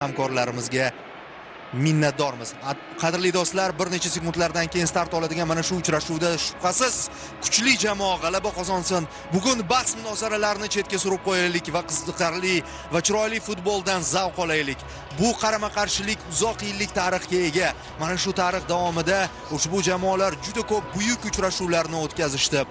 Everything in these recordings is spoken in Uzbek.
hamkorlarimizga minnatdormiz. Qadrli do'stlar, bir necha sekundlardan keyin start oladigan mana shu uchrashuvda shubhasiz kuchli jamoa g'alaba qozonsin. Bugun bahs munozaralarni chetga surib qo'yaylik va qiziqarli va chiroyli futboldan zavq olaylik. Bu qarama-qarshilik uzoq yillik tarixga ega. Mana shu tarix davomida ushbu jamoalar juda ko'p buyuk uchrashuvlarni o'tkazishdi.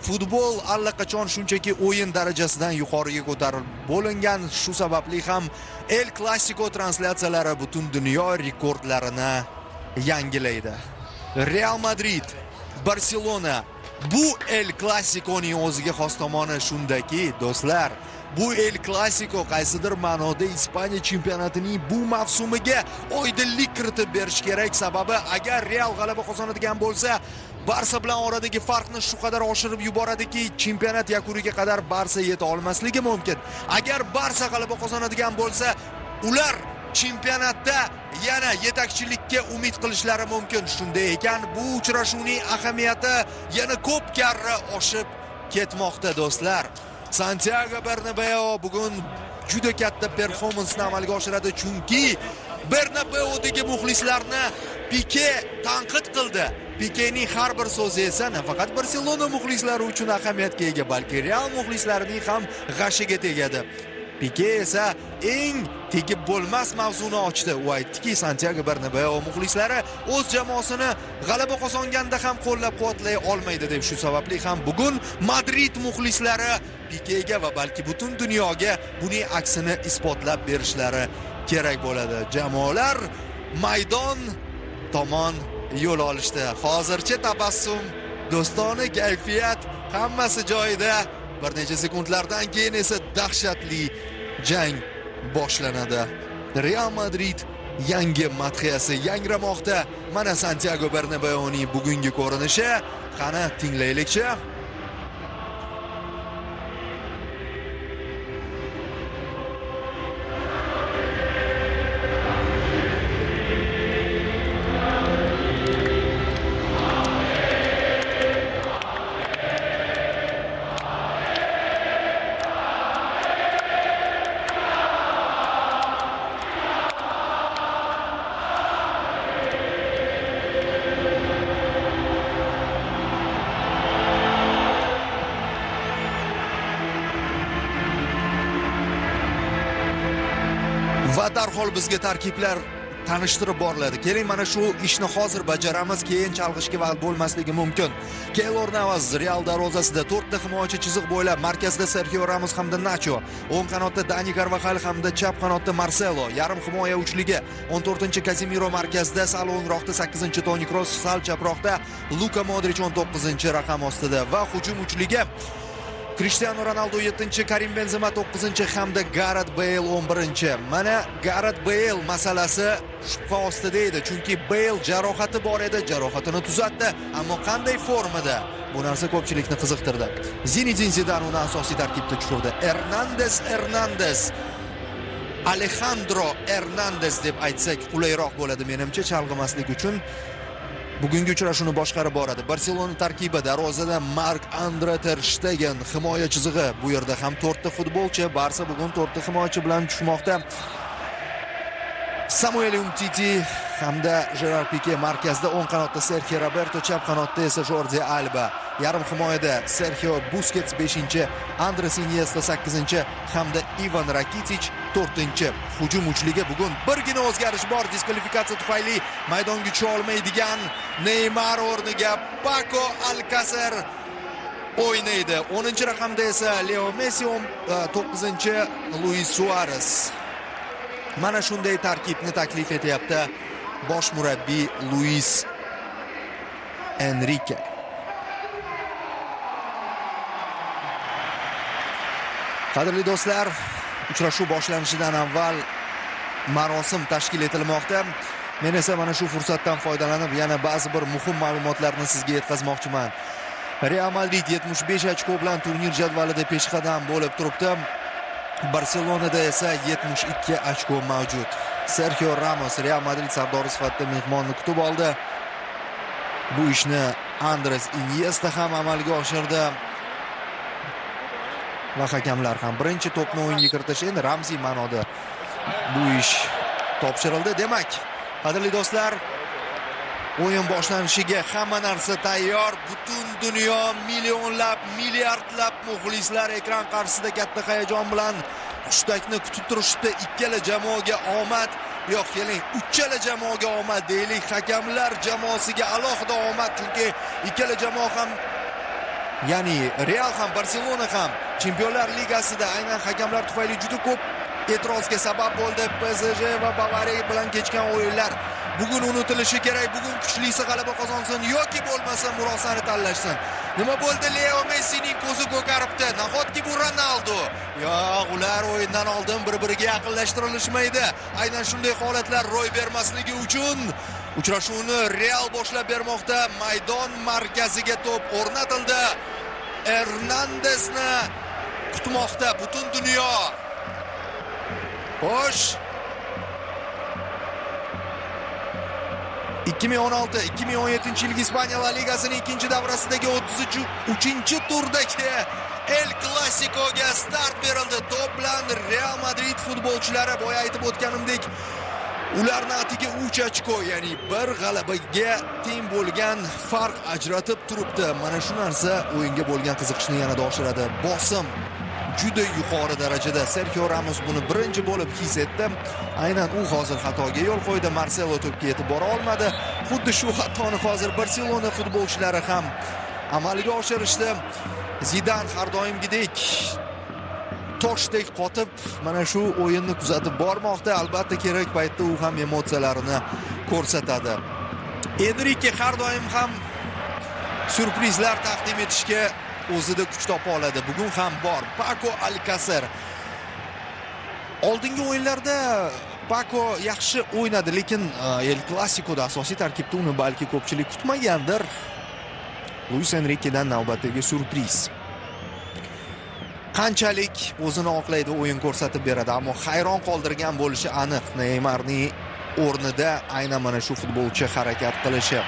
Futbol allaqachon shunchaki o'yin darajasidan yuqoriga ko'tarilib bo'lingan. Shu sababli ham El Clasico translyatsiyalari butun dunyo rekordlarini yangilaydi. Real Madrid, Barcelona. Bu El Clasiconing o'ziga xos tomoni shundaki, do'stlar, bu El Clasico qaysidir ma'noda Ispaniya chempionatining bu mavsumiga oydinlik kiritib berish kerak. Sababi agar Real g'alaba qozonadigan bo'lsa, Barsa bilan oradagi farqni shu qadar oshirib yuboradiki, chempionat yakuniga qadar Barsa yeta olmasligi mumkin. Agar Barsa g'alaba qozonadigan bo'lsa, ular chempionatda yana yetakchilikka umid qilishlari mumkin. Shunday ekan, bu uchrashuvning ahamiyati yana ko'p karra oshib ketmoqda, do'stlar. Santiago Bernabeu bugun juda katta performansni amalga oshiradi, chunki Bernabeudagi muxlislarni Pike tanqid qildi. Pikening har bir so'zi esa nafaqat Barselona muxlislari uchun ahamiyatga ega, balki Real muxlislarining ham g'ashiga tegadi. Pike esa eng tegib bo'lmas mavzuni ochdi. U aytdiki, Santiago Bernabeu muxlislari o'z jamoasini g'alaba qozonganda ham qo'llab-quvvatlay olmaydi deb, shu sababli ham bugun Madrid muxlislari Pikega va balki butun dunyoga buning aksini isbotlab berishlari kerak bo'ladi. Jamoalar maydon tomon yo'l olishdi. Hozircha tabassum, do'stona kayfiyat hammasi joyida. Bir necha sekundlardan keyin esa dahshatli jang boshlanadi. Real Madrid yangi madhiyasi yangramoqda. Mana Santiago Bernabeuning bugungi ko'rinishi. Qani tinglaylikchi. Va darhol bizga tarkiblar tanishtirib boriladi. Keling, mana shu ishni hozir bajaramiz, keyin chalg'ishga vaqt bo'lmasligi mumkin. Keylor Navas Real darvozasida 4 ta himoyachi chiziq bo'ylab, markazda Sergio Ramos hamda Nacho, o'ng qanotda Dani Carvajal hamda chap qanotda Marcelo, yarim himoya uchligi 14-Casemiro markazda, sal o'ngroqda 8-Toni Kroos, sal chaproqda Luka Modric 19-raqam ostida va hujum uchligi Cristiano Ronaldo 7, Karim Benzema 9 hamda Gareth Bale 11. Mana Gareth Bale masalasi shubha ostida edi, chunki Bale jarohati bor edi, jarohatini tuzatdi, ammo qanday formada? Bu narsa ko'pchilikni qiziqtirdi. Zinedine Zidane uni asosiy tarkibda tushirdi. Hernandez, Alejandro Hernandez deb aytsak qulayroq bo'ladi menimcha chalg'imaslik uchun. Bugungi uchrashuvni boshqarib boradi. Barselona tarkibi darvozada Marc-Andre ter Stegen, himoya chizig'i. Bu yerda ham 4 ta futbolchi, Barsa bugun 4 ta himoyachi bilan tushmoqda. Samuel Umtiti hamda Gerard Pique markazda, o'ng qanotda Sergio Roberto, chap qanotda esa Jordi Alba. Yarim himoyada Sergio Busquets 5, Andres Iniesta 8 hamda Ivan Rakitic 4. Hujum uchligiga bugun birgina o'zgarish bor. Diskvalifikatsiya tufayli maydonga tusha olmaydigan Neymar o'rniga Paco Alcacer o'ynaydi. 10-raqamda esa Leo Messi, 9 Luis Suarez. Mana shunday tarkibni taklif etyapti bosh murabbiy Luis Enrique. Qadrli do'stlar, uchrashuv boshlanishidan avval marosim tashkil etilmoqda. Men esa mana shu fursatdan foydalanib yana ba'zi bir muhim ma'lumotlarni sizga yetkazmoqchiman. Real Madrid 75 ochko bilan turnir jadvalida peshqadam bo'lib turibdi. Barselonada esa 72 ochko mavjud. Sergio Ramos Real Madrid sardori sifatida mehmonni kutib oldi. Bu ishni Andres Iniesta ham amalga oshirdi. Va hakamlar ham birinchi to'pni o'yinga kiritish, endi ramziy ma'noda bu ish topshirildi. Demak, qadrli do'stlar, o'yin boshlanishiga hamma narsa tayyor. Butun dunyo, millionlab, milliardlab muxlislar ekran qarshisida katta hayajon bilan hushtakni kutib turishibdi. Ikkala jamoaga omad, yo'q, keling, uchala jamoaga omad deylik. Hakamlar jamoasiga alohida omad, chunki ikkala jamoa ham, ya'ni Real ham, Barselona ham Chempionlar Ligasida aynan hakamlar tufayli juda ko'p e'tirozga sabab bo'ldi. PSG va Bavariya bilan kechgan o'yinlar bugun unutilishi kerak. Bugun kuchlisi g'alaba qozonsin yoki bo'lmasa murosani tanlashsin. Nima bo'ldi? Leo Messining ko'zi ko'karibdi. Nahotki bu Ronaldo? Yo'q, ular o'yindan oldin bir-biriga yaqinlashtirilishmaydi. Aynan shunday holatlar ro'y bermasligi uchun uchrashuvni Real boshlab bermoqda. Maydon markaziga to'p o'rnatildi. Hernandesni kutmoqda butun dunyo. Xo'sh, 2016-2017 yil Ispaniya La Ligasining ikkinchi davrasidagi 33-turdagi El Clasico'ga start berildi. To'p bilan Real Madrid futbolchilari, boya aytib o'tganimdek, ularni atiga 3 ochko, ya'ni bir g'alabaga teng bo'lgan farq ajratib turibdi. Mana shu narsa o'yinga bo'lgan qiziqishni yanada oshiradi. Bosim juda yuqori darajada. Sergio Ramos buni birinchi bo'lib his etdi. Aynan u hozir xatoga yo'l qo'ydi. Marcelo to'pga yetib bora olmadi. Xuddi shu xatoni hozir Barselona futbolchilari ham amalga oshirishdi. Zidan har doimgidek toshdek qotib mana shu o'yinni kuzatib bormoqda. Albatta kerak paytda u ham emotsiyalarini ko'rsatadi. Enrike har doim ham surprizlar taqdim etishga o'zida kuch topa oladi. Bugun ham bor. Paco Alcacer. Oldingi o'yinlarda Paco yaxshi o'ynadi, lekin El Clasico'da asosiy tarkibda uni balki ko'pchilik kutmagandir. Luis Enrikedan navbatdagi surpriz. Qanchalik o'zini oqlaydi, o'yin ko'rsatib beradi, ammo hayron qoldirgan bo'lishi aniq. Neymarning o'rnida aynan mana shu futbolchi harakat qilishi.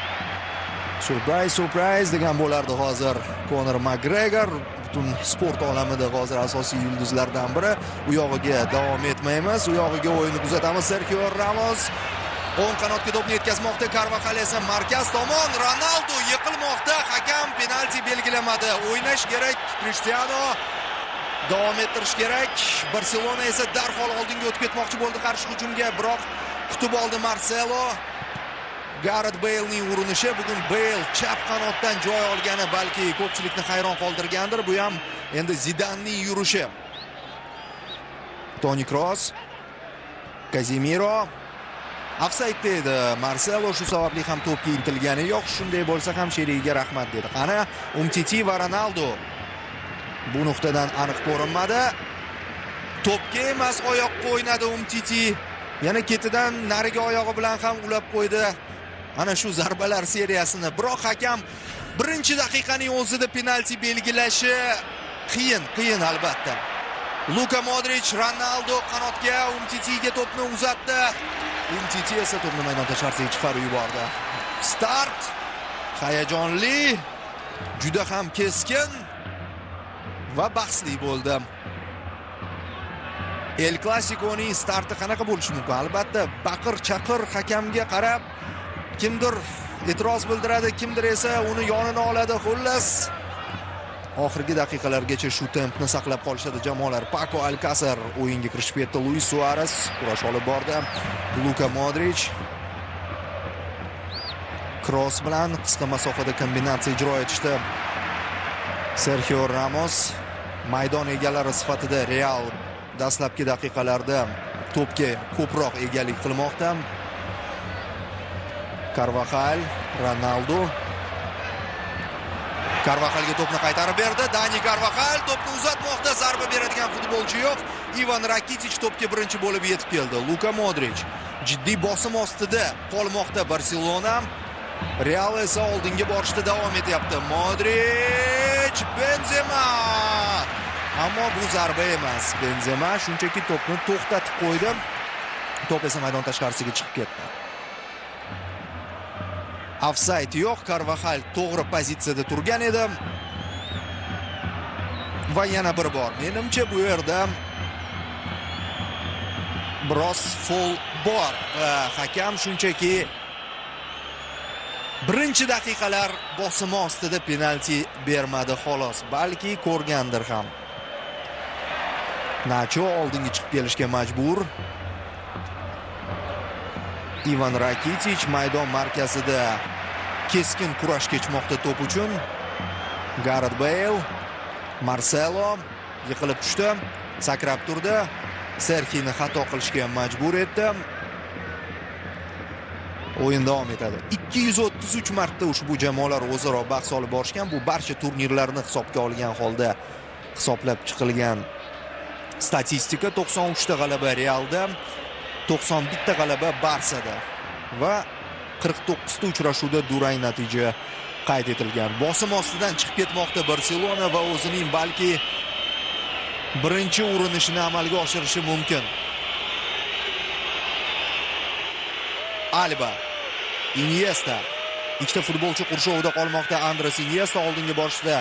Surprise degan bo'lardi hozir Conor McGregor. Butun sport olamida hozir asosiy yulduzlardan biri. U yog'iga davom etmaymiz. U yog'iga o'yinni kuzatamiz. Sergio Ramos o'ng qanotga to'pni yetkazmoqda. Carvajal esa markaz tomon. Ronaldo yiqilmoqda. Hakam penalti belgilamadi. O'ynash kerak. Cristiano davom ettirish kerak. Barselona esa darhol oldinga o'tib ketmoqchi bo'ldi qarshi hujumga, biroq kutib oldi Marcelo. Gareth Bale'ning urinishi. Bugun Bale chap qanotdan joy olgani balki ko'pchilikni hayron qoldirgandir. Bu ham endi Zidanning yurishi. Toni Kroos, Casemiro ofsayd dedi. Marcelo shu sababli ham to'pga intilgani yo'q. Shunday bo'lsa ham sherigiga rahmat dedi. Qani Umtiti va Ronaldo bu nuqtadan aniq ko'rinmadi. To'pga emas, oyoqqa o'ynadi Umtiti. Yana ketidan narigi oyog'i bilan ham ulab qo'ydi ana shu zarbalar seriyasini. Biroq hakam birinchi daqiqaning o'zida penalti belgilashi qiyin albatta. Luka Modric, Ronaldo qanotga Umtitiga to'pni uzatdi. Umtiti esa to'pni maydon tashqarisiga chiqarib yubordi. Start hayajonli, juda ham keskin va bahsli bo'ldi. El Clasico'ning starti qanaqa bo'lishi mumkin? Albatta, baqir-chaqir hakamga qarab kimdir e'tiroz bildiradi, kimdir esa uni yonini oladi. Xullas, oxirgi daqiqalargacha shu tempni saqlab qolishadi jamoalar. Paco Alcacer o'yinga kirishib ketdi. Luis Suarez kurash olib bordi. Luka Modric Kroos bilan qisqa masofada kombinatsiya ijro etishdi. Sergio Ramos maydon egalari sifatida Real dastlabki daqiqalarda to'pga ko'proq egalik qilmoqda. Carvajal, Ronaldo. Carvajalga to'pni qaytarib berdi. Dani Carvajal to'pni uzatmoqda. Zarba beradigan futbolchi yo'q. Ivan Rakitic to'pga birinchi bo'lib yetib keldi. Luka Modric jiddiy bosim ostida qolmoqda Barselona. Real esa oldinga borishda davom etyapti. Modric, Benzema. Ammo bu zarba emas. Benzema shunchaki to'pni to'xtatib qo'ydi. To'p esa maydon tashqarisiga chiqib ketdi. Ofsayd yo'q. Carvajal to'g'ri pozitsiyada turgan edi. Va yana bir bor. Menimcha bu yerda biroz foul bor va hakam shunchaki birinchi daqiqalar bosimi ostida penalti bermadi xolos, balki ko'rgandir ham. Nacho oldinga chiqib kelishga majbur. Ivan Rakitic maydon markazida keskin kurash kechmoqda to'p uchun. Gareth Bale, Marcelo yiqilib tushdi, sakrab turdi. Serxini xato qilishga majbur etdi. O'yin davom etadi. 233 marta ushbu jamoalar o'zaro bahs olib borishgan. Bu barcha turnirlarni hisobga olgan holda hisoblab chiqilgan statistika. 93 ta g'alaba Realda, 91 ta g'alaba Barsada va 49 ta uchrashuvda durang natija qayd etilgan. Bosim ostidan chiqib ketmoqda Barselona va o'zining balki birinchi urinishini amalga oshirishi mumkin. Alba, Iniesta. Ikkita futbolchi qurshovida qolmoqda. Andres Iniesta oldinga borishda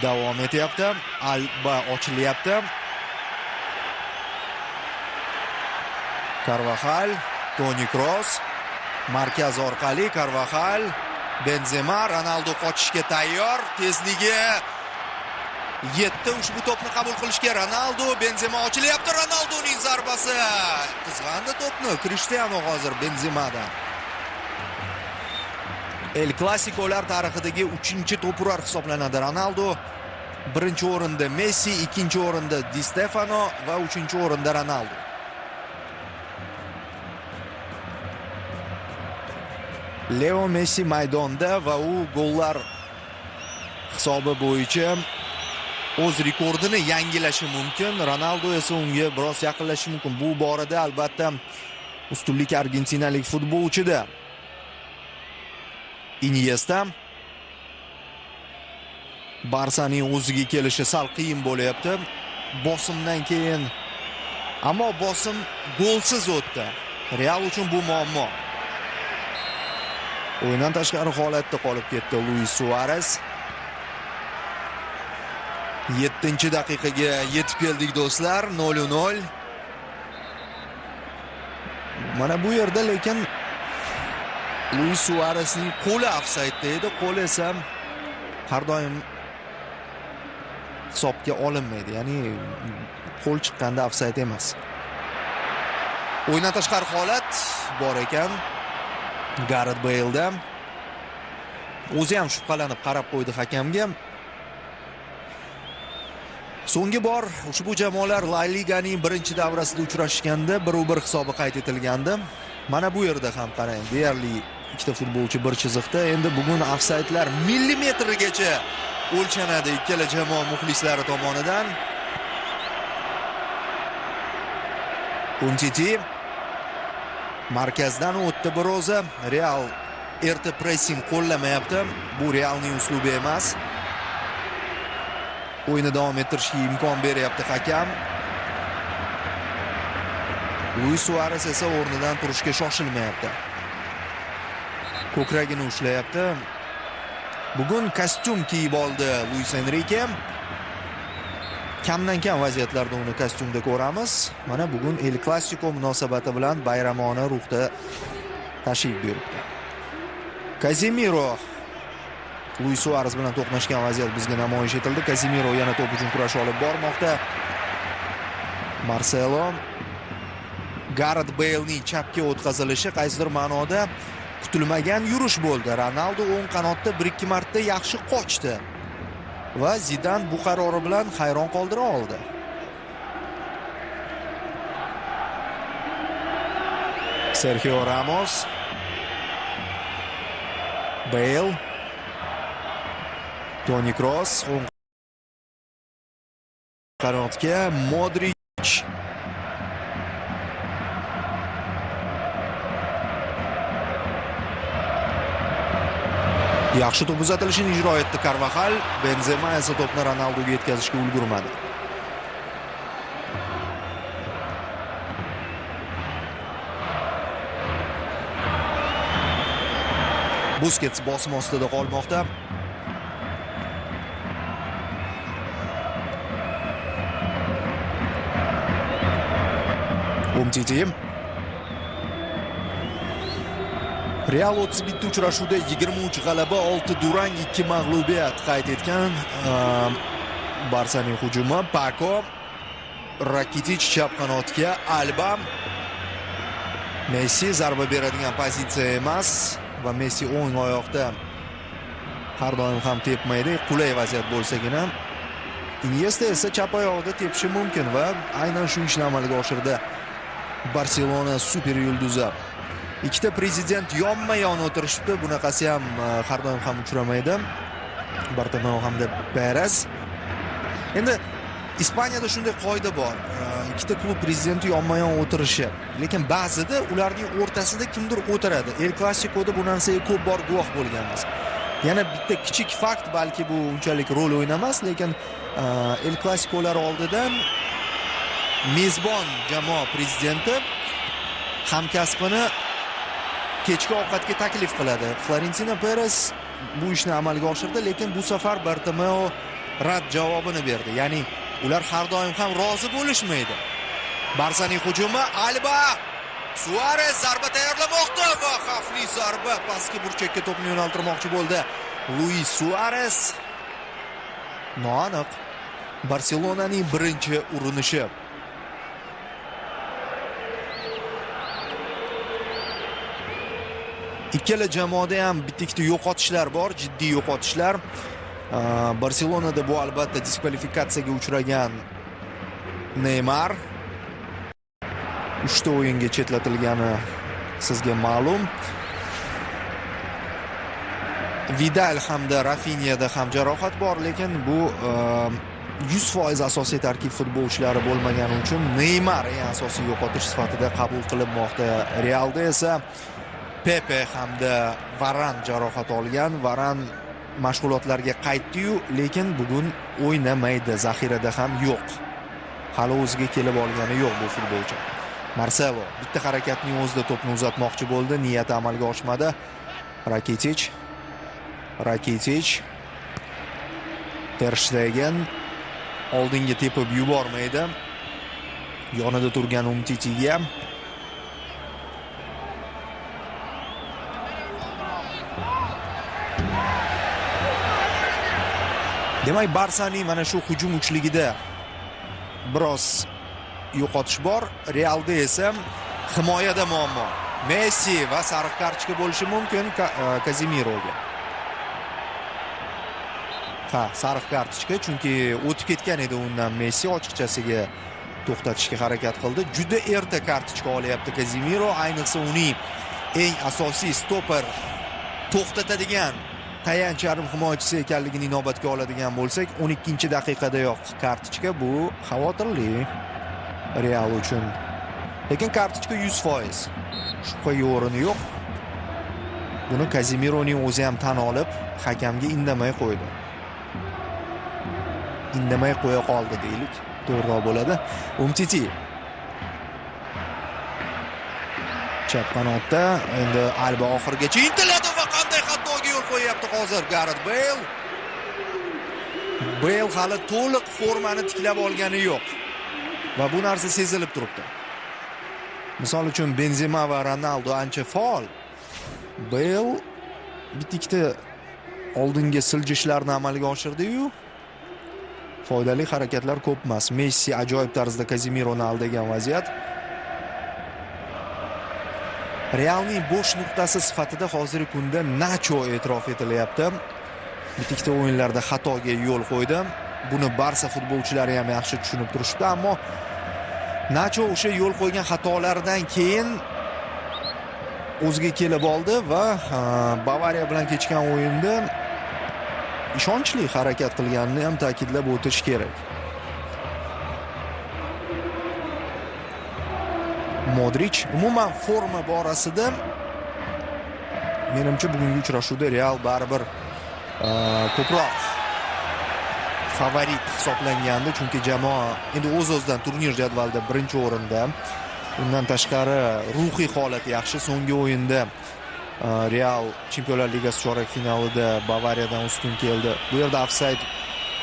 davom etyapti. Alba ochilyapti. Carvajal, Toni Kroos, markaz orqali Carvajal, Benzema, Ronaldo qochishga tayyor. Tezligi 7 ushbu to'pni qabul qilishga Ronaldo, Benzema ochilyapti. Ronaldoning zarbasi qizg'andi to'pni. Cristiano hozir Benzemadan. El Clasicolar tarixidagi 3-to'purar hisoblanadi Ronaldo. Birinchi o'rinda Messi, ikkinchi o'rinda Di Stefano va 3-o'rinda Ronaldo. Leo Messi maydonda va u gollar hisobi bo'yicha o'z rekordini yangilashi mumkin. Ronaldo esa unga biroz yaqinlashishi mumkin. Bu borada albatta ustunlik argentinalik futbolchida. Iniesta Barsaning o'ziga kelishi sal qiyin bo'lyapti. Bosimdan keyin, ammo bosim golsiz o'tdi. Real uchun bu muammo. O'yindan tashqari holatda qolib ketdi Luis Suarez. 7-daqiqaga yetib keldik do'stlar. 0-0. Mana bu yerda lekin Luis Suarezning qo'li ofsaydda edi. Qo'li esa har doim hisobga olinmaydi. Ya'ni qo'l chiqqanda ofsayd emas. O'yindan tashqari holat bor ekan. Gareth Bale'da o'zi ham shubhalanib qarab qo'ydi hakamga. So'nggi bor ushbu jamoalar La Liganing birinchi davrasida uchrashganda 1-1 hisobi qayd etilgandi. Mana bu yerda ham qarang, deyarli ikkita futbolchi bir chiziqda. Endi bugun ofsaydlar millimetrgacha o'lchanadi ikkala jamoa muxlislari tomonidan. Umtiti markazdan o'tdi bir o'zi. Real erta pressing qo'llamayapti. Bu Realning uslubi emas. O'yinni davom ettirishga imkon beryapti hakam. Luis Suarez esa o'rnidan turishga shoshilmayapti. Ko'kragini ushlayapti. Bugun kostyum kiyib oldi Luis Enrique. Kamdan kam vaziyatlarda uni kostyumda ko'ramiz. Mana bugun El Clasico munosabati bilan bayramona ruhda tashrif buyuribdi. Casemiro Luis Suarez bilan to'qnashgan vaziyat bizga namoyish etildi. Casemiro yana to'p uchun kurash olib bormoqda. Marcelo, Gareth Bale'ning chapga o'tkazilishi qaysidir ma'noda kutilmagan yurish bo'ldi. Ronaldo o'ng qanotda 1-2 marta yaxshi qochdi va Zidan bu qarori bilan hayron qoldira oldi. Sergio Ramos, Bale, Toni Kroos, o'ng qanotga Modric, yaxshi to'p uzatilishini ijro etdi Carvajal. Benzema esa to'pni Ronaldoga yetkazishga ulgurmadi. Busquets bosim ostida qolmoqda. Umtiti Real 31 uchrashuvda 23 g'alaba, 6 durang, 2 mag'lubiyat qayd etgan. Barsaning hujumi Paco, Rakitic chap qanotga, Alba, Messi zarba beradigan pozitsiya emas va Messi o'ng oyoqda har doim ham tepmaydi, qulay vaziyat bo'lsagina. Iniesta esa chap oyog'ida tepishi mumkin va aynan shu ishni amalga oshirdi Barselona super yulduzi. Ikkita prezident yonma-yon o'tirishibdi. Bunaqasi ham har doim ham uchramaydi. Bartomeu hamda Perez. Endi Ispaniyada shunday qoida bor. Ikkita klub prezidenti yonma-yon o'tirishi. Lekin ba'zida ularning o'rtasida kimdir o'tiradi. El Clasico'da bu narsaga ko'p bor guvoh bo'lganmiz. Yana bitta kichik fakt, balki bu unchalik rol o'ynamas, lekin El Clasico'lar oldidan mezbon jamoa prezidenti hamkasbini kechki ovqatga taklif qiladi. Florentino Perez bu ishni amalga oshirdi, lekin bu safar Bartomeu rad javobini berdi. Ya'ni ular har doim ham rozi bo'lishmaydi. Barsaning hujumi Alba, Suarez zarba tayyorlamoqda va xavfli zarba pastki burchakka to'pni yo'naltirmoqchi bo'ldi. Luis Suarez noaniq. Barselonaning birinchi urinishi. Ikkala jamoada ham bitta-ikkita yo'qotishlar bor, jiddiy yo'qotishlar. Barselonada bu albatta diskvalifikatsiyaga uchragan Neymar 3 ta o'yinga chetlatilgani sizga ma'lum. Vidal hamda Rafinha'da ham jarohat bor, lekin bu 100% asosiy tarkib futbolchilari bo'lmagani uchun Neymar eng asosiy yo'qotish sifatida qabul qilinmoqda. Realda esa Pepe hamda Varan jarohat olgan. Varan mashg'ulotlarga qaytdi-yu, lekin bugun o'ynamaydi. Zaxirada ham yo'q. Hali o'ziga kelib olgani yo'q bu futbolchi. Marcelo bitta harakatning o'zida to'pni uzatmoqchi bo'ldi, niyati amalga oshmadi. Rakitic Ter Stegen oldinga tepib yubormaydi. Yonida turgan Umtitiga demak, Barsaning mana shu hujum uchligida biroz yo'qotish bor. Realda esa himoyada muammo. Messi va sariq kartochka bo'lishi mumkin Kazemiroga. Sariq kartochka, chunki o'tib ketgan edi undan. Messi ochiqchasiga to'xtatishga harakat qildi. Juda erta kartochka olyapti Kazemiro, ayniqsa uning eng asosiy stoper to'xtatadigan tayanch yarim himoyachisi ekanligini inobatga oladigan bo'lsak, 12-daqiqadayoq kartochka bu xavotirli Real uchun. Lekin kartochka 100%. Shubhaga o'rin yo'q. Buni Kazemironing o'zi ham tan olib, hakamga indamay qo'ydi. Indamay qo'ya qoldi deylik, to'g'riroq bo'ladi. Umtiti chap qanotda, endi Alba oxirigacha intiladi va qanday xatoga yo'l qo'yapti hozir Gareth Bale. Bale hali to'liq formani tiklab olgani yo'q va bu narsa sezilib turibdi. Misol uchun Benzema va Ronaldo ancha faol. Bale bitta-ikkita oldinga siljishlarni amalga oshirdi-yu, foydali harakatlar ko'p emas. Messi ajoyib tarzda Kazemironi aldagan vaziyat. Realning bo'sh nuqtasi sifatida hozirgi kunda Nacho e'tirof etilyapti. Bitta-ikkita o'yinlarda xatoga yo'l qo'ydi. Buni Barsa futbolchilari ham yaxshi tushunib turishdi, ammo Nacho o'sha yo'l qo'ygan xatolaridan keyin o'ziga kelib oldi va Bavariya bilan kechgan o'yinda ishonchli harakat qilganini ham ta'kidlab o'tish kerak. Modric umuman forma borasida menimcha bugungi uchrashuvda Real baribir ko'proq favorit hisoblangandi, chunki jamoa endi o'z-o'zidan turnir jadvalida birinchi o'rinda. Undan tashqari ruhiy holati yaxshi. So'nggi o'yinda Real Chempionlar Ligasi chorak finalida Bavariyadan ustun keldi. Bu yerda ofsayd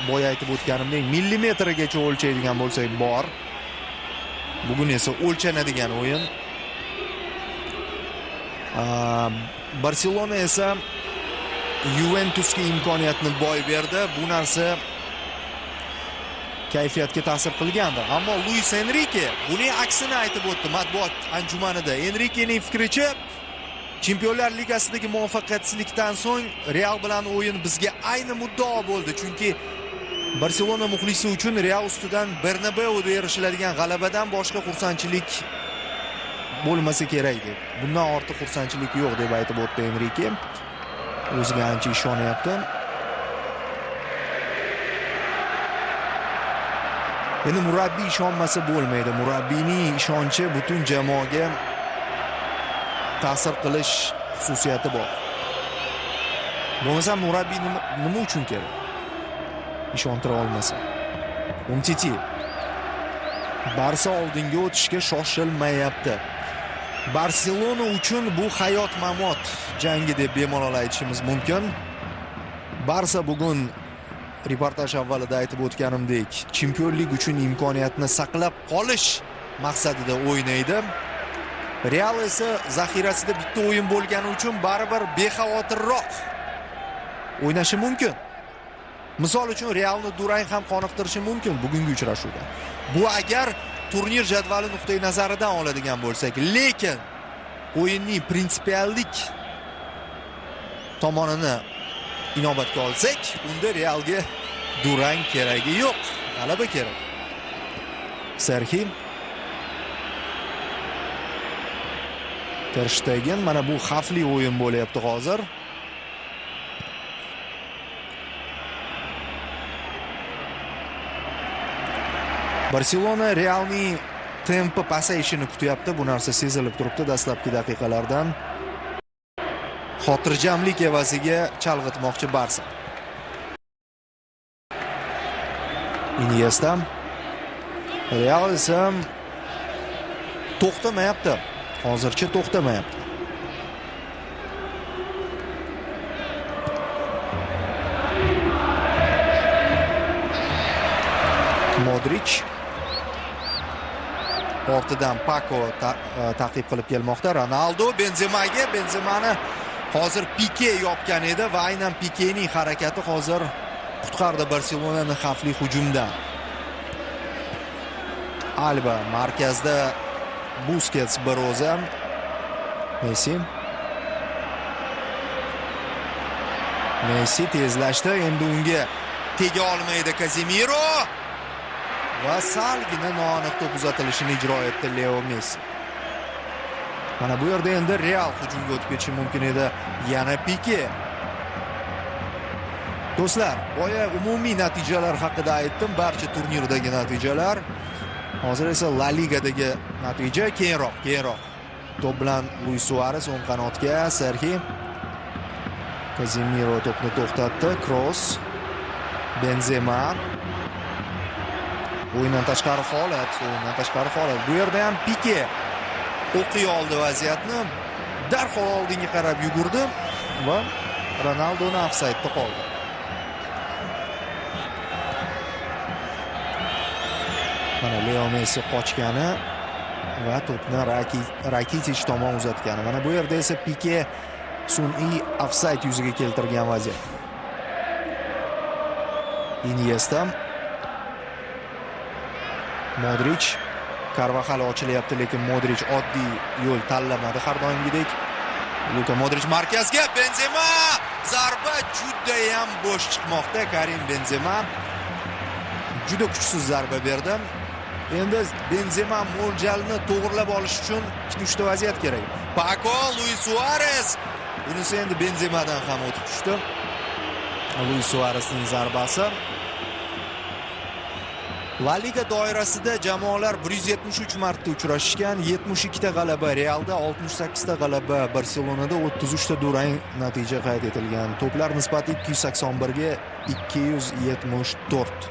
boya aytib o'tganimdek millimetrgacha o'lchaydigan bo'lsak bor. Bugun esa o'lchanadigan o'yin. Barselona esa Juventusga imkoniyatni boy berdi. Bu narsa kayfiyatga ta'sir qilgandi. Ammo Luis Enrique buning aksini aytib o'tdi matbuot anjumanida. Enrikening fikricha, Chempionlar Ligasidagi muvaffaqiyatsizlikdan so'ng Real bilan o'yin bizga ayni muddao bo'ldi, chunki Barselona muxlisi uchun Real ustidan Bernabeuda erishiladigan g'alabadan boshqa xursandchilik bo'lmasa kerak deb. Bundan ortiq xursandchilik yo'q deb aytib o'tdi Enrike. O'ziga ancha ishonyapti. Endi murabbiy ishonmasa bo'lmaydi. Murabbiyning ishonchi butun jamoaga ta'sir qilish xususiyati bor. Bo'lmasa murabbiy nima uchun kerak? Ishontira olmasa. Umtiti Barsa oldinga o'tishga shoshilmayapti. Barselona uchun bu hayot-mamot jangi deb bemalol aytishimiz mumkin. Barsa bugun reportaj avvalida aytib o'tganimdek, chempionlik uchun imkoniyatni saqlab qolish maqsadida o'ynaydi. Real esa zaxirasida bitta o'yin bo'lgani uchun baribir bexavotirroq o'ynashi mumkin. Misol uchun Realni durang ham qoniqtirishi mumkin bugungi uchrashuvda. Bu agar turnir jadvali nuqtai nazaridan oladigan bo'lsak, lekin o'yinning prinsipiallik tomonini inobatga olsak, unda Realga durang keragi yo'q, g'alaba kerak. Serxi Ter Stegen, mana bu xavfli o'yin bo'lyapti hozir. Barselona Realning tempi pasayishini kutyapti. Bu narsa sezilib turibdi dastlabki daqiqalardan. Xotirjamlik evaziga chalg'itmoqchi Barsa. Iniesta. Real esa to'xtamayapti. Hozircha to'xtamayapti. Modric ortidan Paco ta'qib qilib kelmoqda. Ronaldo Benzemaga, Benzemani hozir Pique yopgan edi va aynan Piquening harakati hozir qutqardi Barselonani xavfli hujumdan. Alba markazda Busquets bir o'zi. Messi tezlashdi, endi unga tega olmaydi Casemiro va salgina noaniq to'p uzatilishini ijro etdi Leo Messi. Mana bu yerda endi Real hujumga o'tib ketishi mumkin edi. Yana Pique. Do'stlar, boya umumiy natijalar haqida aytdim, barcha turnirdagi natijalar. Hozir esa La Ligadagi natija keyinroq. To'p bilan Luis Suarez o'ng qanotga, Serxi Casemiro to'pni to'xtatdi, Kroos, Benzema. O'yindan tashqari holat. Bu yerda ham Pique o'qiy oldi vaziyatni, darhol oldinga qarab yugurdi va Ronaldoni ofsaydda qoldi. Mana Leo Messi qochgani va to'pni Rakitic tomon uzatgani. Mana bu yerda esa Pique sun'iy ofsayd yuziga keltirgan vaziyat. Iniesta, Modric, Carvajal ochilyapti, lekin Modric oddiy yo'l tanlamadi har doimgidek. Luka Modric markazga, Benzema! Zarba juda ham bo'sh chiqmoqda. Karim Benzema juda kuchsiz zarba berdi. Endi Benzema mo'ljalni to'g'rilab olish uchun 2-3 ta vaziyat kerak. Paco, Luis Suarez. Bunisi endi Benzemadan ham o'tib tushdi. Luis Suarezning zarbasi. La Liga doirasida jamoalar 173 marta uchrashgan, 72 ta g'alaba Realda, 68 ta g'alaba Barselonada, 33 ta durang natija qayd etilgan. To'plar nisbati 281 ga 274.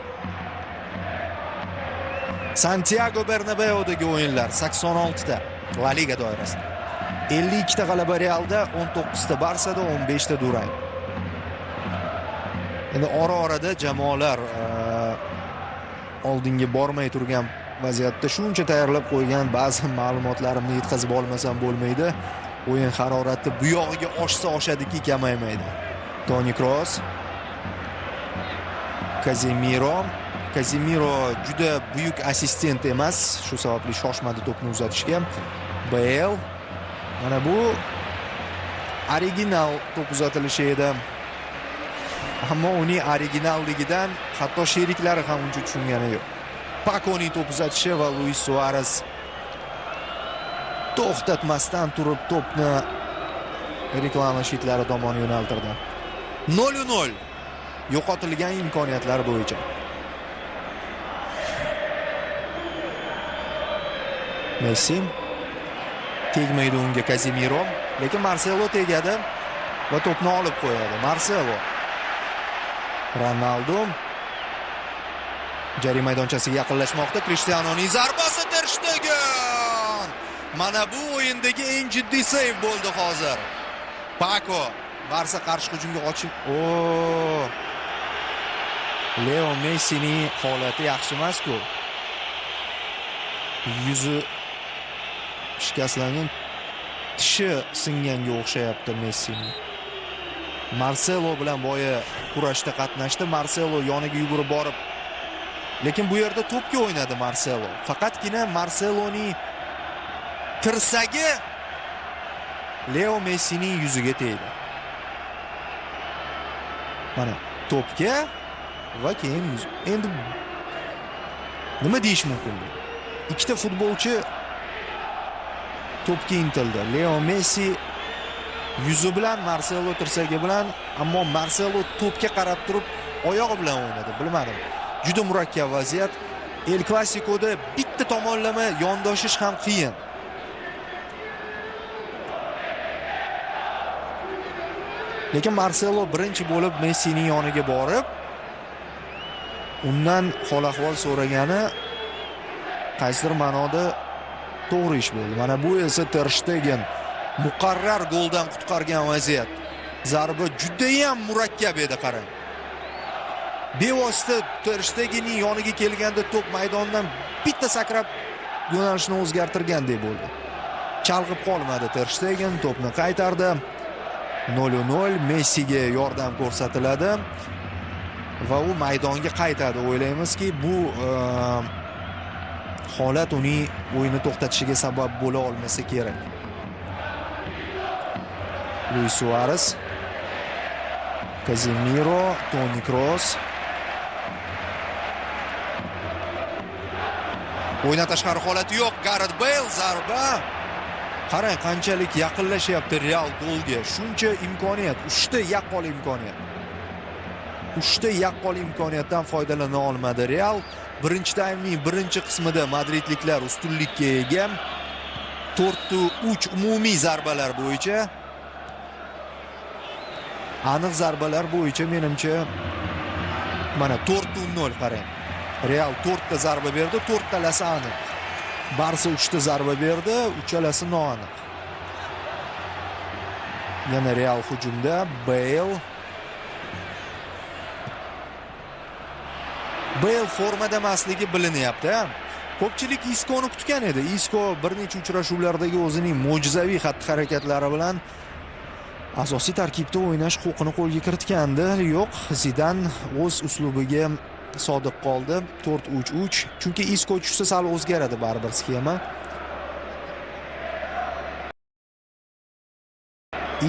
Santiago Bernabeudagi o'yinlar 86 ta La Liga doirasida. 52 ta g'alaba Realda, 19 ta Barsada, 15 ta durang. Endi ora-orada jamoalar oldinga bormay turgan vaziyatda shuncha tayyorlab qo'ygan ba'zi ma'lumotlarimni yetkazib olmasam bo'lmaydi. O'yin harorati bu yog'iga oshsa oshadiki, kamaymaydi. Toni Kroos, Kazemiro juda buyuk assistent emas, shu sababli shoshmadi to'pni uzatishga. Bale, mana bu original to'p uzatilishi edi. Ammo uning originalligidan hatto sheriklari ham uncha tushungani yo'q. Pakoning to'p uzatishi va Luis Suarez to'xtatmasdan turib to'pni reklama shitlari tomon yo'naltirdi. 0-0 yo'qotilgan imkoniyatlar bo'yicha. Messi tegmaydi unga Kazemiro, lekin Marcelo tegadi va to'pni olib qo'yadi. Marcelo, Ronaldo jarima maydonchasiga yaqinlashmoqda. Krishtianuning zarbasi Ter Shtegen. Mana bu o'yindagi eng jiddiy seyv bo'ldi hozir. Pako Barsa qarshi hujumga ochib, Leo Messining holati yaxshi emas-ku. Yuzi shikastlangan, tishi singanga o'xshayapti Messining. Marcelo bilan boya kurashda qatnashdi. Marcelo yoniga yugurib borib, lekin bu yerda to'pga o'ynadi Marcelo. Faqatgina Marceloning tirsagi Leo Messining yuziga tegdi. Mana to'pga va keyin yuz. Endi nima deyish mumkin? Ikkita futbolchi to'pga intildi. Leo Messi yuzi bilan, Marcelo tirsagi bilan, ammo Marcelo to'pga qarab turib oyog'i bilan o'ynadi. Bilmadim. Juda murakkab vaziyat. El Clasico'da bitta tomonlama yondoshish ham qiyin. Lekin Marcelo birinchi bo'lib Messining yoniga borib, undan hol-ahvol so'ragani qaysidir ma'noda to'g'ri ish bo'ldi. Mana bu esa Ter Shtegen muqarrar goldan qutqargan vaziyat. Zarba juda ham murakkab edi, qarang. Bevosita Ter Shtegenning yoniga kelganda to'p maydondan bitta sakrab yo'nalishni o'zgartirgandek bo'ldi. Chalg'ib qolmadi Ter Shtegen, to'pni qaytardi. 0-0 Messiga yordam ko'rsatiladi va u maydonga qaytadi. O'ylaymizki, bu holat uning o'yinni to'xtatishiga sabab bo'la olmasa kerak. Luis Suarez, Kazemiro, Toni Kroos. O'yindan tashqari holati yo'q. Gareth Bale zarba. Qarang, qanchalik yaqinlashyapti Real golga. Shuncha imkoniyat, 3 ta yaqqol imkoniyat. 3 ta yaqqol imkoniyatdan foydalana olmadi Real. Birinchi taymning birinchi qismida madridliklar ustunlikka ega. 4-3 umumiy zarbalar bo'yicha. Aniq zarbalar bo'yicha menimcha mana 4-0 qarang. Real 4 ta zarba berdi, 4 talasi aniq. Barsa 3 ta zarba berdi, uchalasi noaniq. Yana Real hujumda Bale formada emasligi bilinyapti. Ko'pchilik Iskoni kutgan edi. Isko bir necha uchrashuvlardagi o'zining mo'jizaviy xatti-harakatlari bilan asosiy tarkibda o'ynash huquqini qo'lga kiritgandi. Yo'q, Zidan o'z uslubiga sodiq qoldi. 4-3-3. Chunki Isko tushsa sal o'zgaradi baribir sxema.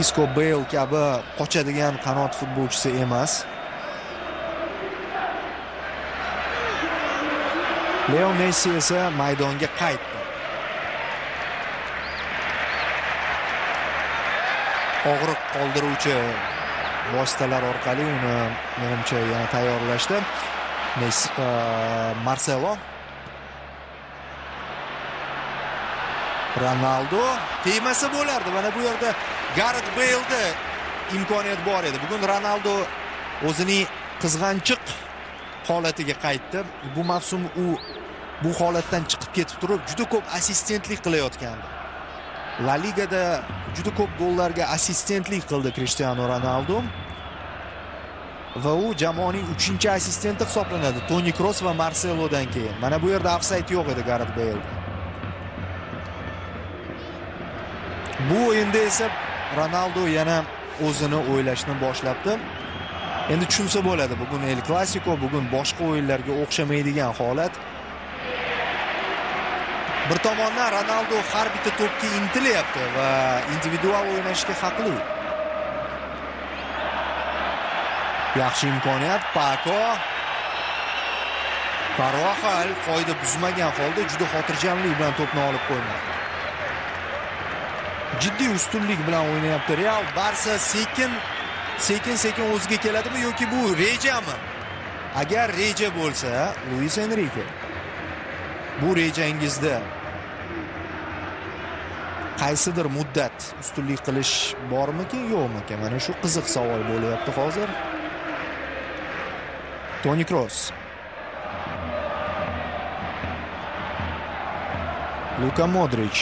Isko Bale kabi qochadigan qanot futbolchisi emas. Leo Messi esa maydonga qaytdi. Og'riq qoldiruvchi vositalar orqali uni menimcha yana tayyorlashdi. Marcelo, Ronaldo tegmasa bo'lardi. Mana bu yerda Gareth Bale'da imkoniyat bor edi. Bugun Ronaldo o'zining qizg'anchiq holatiga qaytdi. Bu mavsum u bu holatdan chiqib ketib turib juda ko'p assistentlik qilayotgandi. La Ligada juda ko'p gollarga assistentlik qildi Cristiano Ronaldo. Va u jamoaning 3-assistenti hisoblanadi. Toni Kroos va Marcelodan keyin. Mana bu yerda ofsayd yo'q edi Gareth Bale. Bu o'yinda esa Ronaldo yana o'zini o'ylashni boshlabdi. Endi tushunsa bo'ladi, bugun El Clasico, bugun boshqa o'yinlarga o'xshamaydigan holat. Bir tomondan Ronaldo har bitta to'pga intilyapti va individual o'ynashga haqli. Yaxshi imkoniyat, Pako. Carvajal qoida buzmagan holda juda xotirjamlik bilan to'pni olib qo'ymoqda. Jiddiy ustunlik bilan o'ynayapti Real. Barsa sekin o'ziga keladimi yoki bu rejami? Agar reja bo'lsa, Luis Enrique, bu rejangizda qaysidir muddat ustunlik qilish bormikin, yo'qmikin? Mana shu qiziq savol bo'lyapti hozir. Toni Kroos, Luka Modric